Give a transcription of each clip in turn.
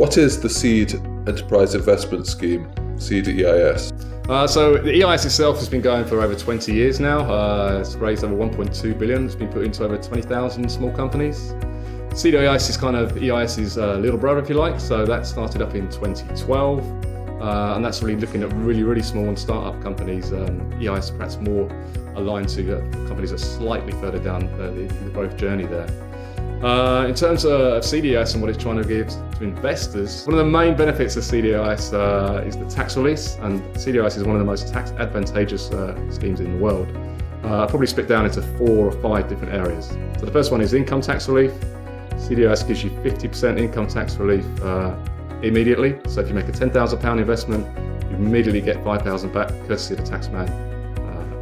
What is the Seed Enterprise Investment Scheme, Seed EIS? So the EIS itself has been going for over 20 years now. It's raised over 1.2 billion. It's been put into over 20,000 small companies. Seed EIS is kind of EIS's little brother, if you like. So that started up in 2012. And that's really looking at really small and startup companies. EIS perhaps more aligned to companies that are slightly further down the growth journey there. In terms of CDIS and what it's trying to give to investors, one of the main benefits of CDIS is the tax release, and CDIS is one of the most tax advantageous schemes in the world. I'll probably split down into 4 or 5 different areas. So the first one is income tax relief. CDIS gives you 50% income tax relief immediately. So if you make a £10,000 investment, you immediately get £5,000 back, courtesy of the taxman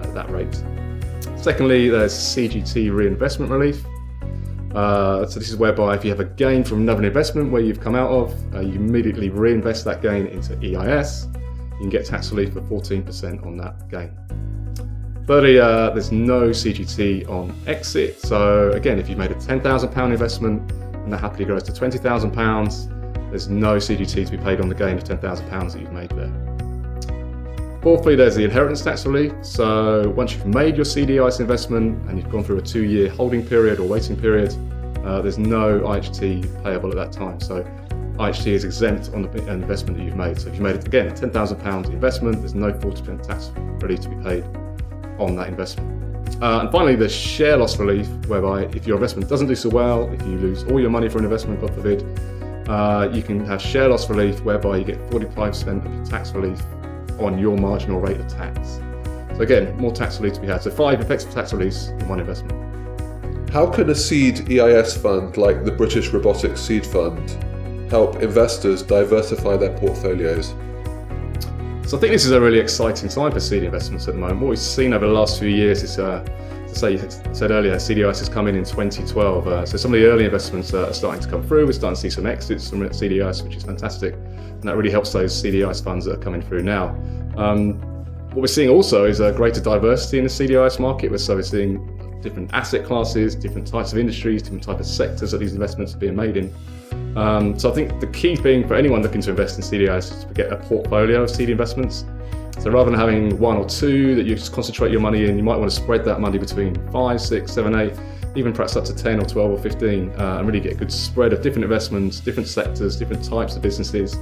at that rate. Secondly, there's CGT reinvestment relief. So this is whereby if you have a gain from another investment where you've come out of, you immediately reinvest that gain into EIS. You can get tax relief for 14% on that gain. Thirdly, there's no CGT on exit. So again, if you've made a £10,000 investment and that happily grows to £20,000, there's no CGT to be paid on the gain of £10,000 that you've made there. Fourthly, there's the inheritance tax relief. So once you've made your CDIS investment and you've gone through a 2-year holding period or waiting period, there's no IHT payable at that time. So IHT is exempt on the investment that you've made. So if you made, again, a £10,000 investment, there's no 40% tax relief to be paid on that investment. And finally, there's share loss relief, whereby if your investment doesn't do so well, if you lose all your money for an investment, God forbid, you can have share loss relief, whereby you get 45% of your tax relief on your marginal rate of tax. So again, more tax relief to be had. So 5 effective tax reliefs in one investment. How can a seed EIS fund like the British Robotics Seed Fund help investors diversify their portfolios? So I think this is a really exciting time for seed investments at the moment. What we've seen over the last few years is, as I said earlier, CDIS has come in 2012. So some of the early investments are starting to come through. We're starting to see some exits from CDIS, which is fantastic. And that really helps those CDIS funds that are coming through now. What we're seeing also is a greater diversity in the CDIS market. So we're seeing different asset classes, different types of industries, different types of sectors that these investments are being made in. So I think the key thing for anyone looking to invest in CDIS is to get a portfolio of seed investments. So rather than having 1 or 2 that you just concentrate your money in, you might want to spread that money between 5, 6, 7, 8, even perhaps up to 10 or 12 or 15, and really get a good spread of different investments, different sectors, different types of businesses.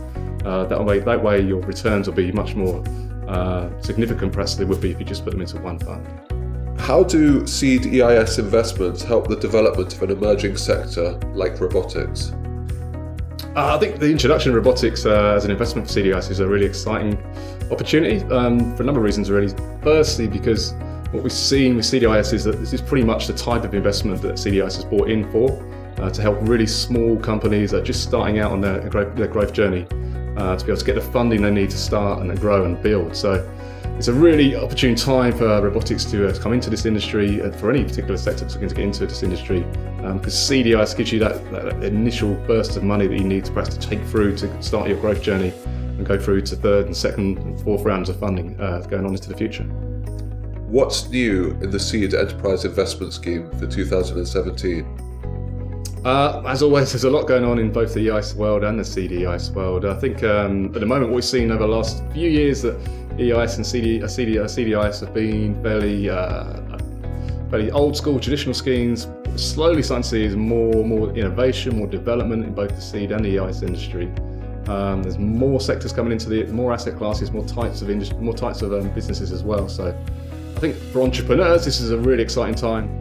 That way your returns will be much more significant perhaps than they would be if you just put them into one fund. How do seed EIS investments help the development of an emerging sector like robotics? I think the introduction of robotics as an investment for CDIS is a really exciting opportunity for a number of reasons really. Firstly, because what we've seen with CDIS is that this is pretty much the type of investment that CDIS has brought in for, to help really small companies that are just starting out on their growth journey to be able to get the funding they need to start and then grow and build. So it's a really opportune time for robotics to come into this industry, for any particular sector that's looking to get into this industry, because CDIS gives you that initial burst of money that you need to perhaps to take through to start your growth journey and go through to 3rd and 2nd and 4th rounds of funding going on into the future. What's new in the Seed Enterprise Investment Scheme for 2017? As always, there's a lot going on in both the EIS world and the CDIS world. I think at the moment what we've seen over the last few years that EIS and CDIS have been fairly old school traditional schemes. We're slowly starting to see is more innovation, more development in both the seed and the EIS industry. There's more sectors coming into more asset classes, more types of businesses as well. So I think for entrepreneurs, this is a really exciting time.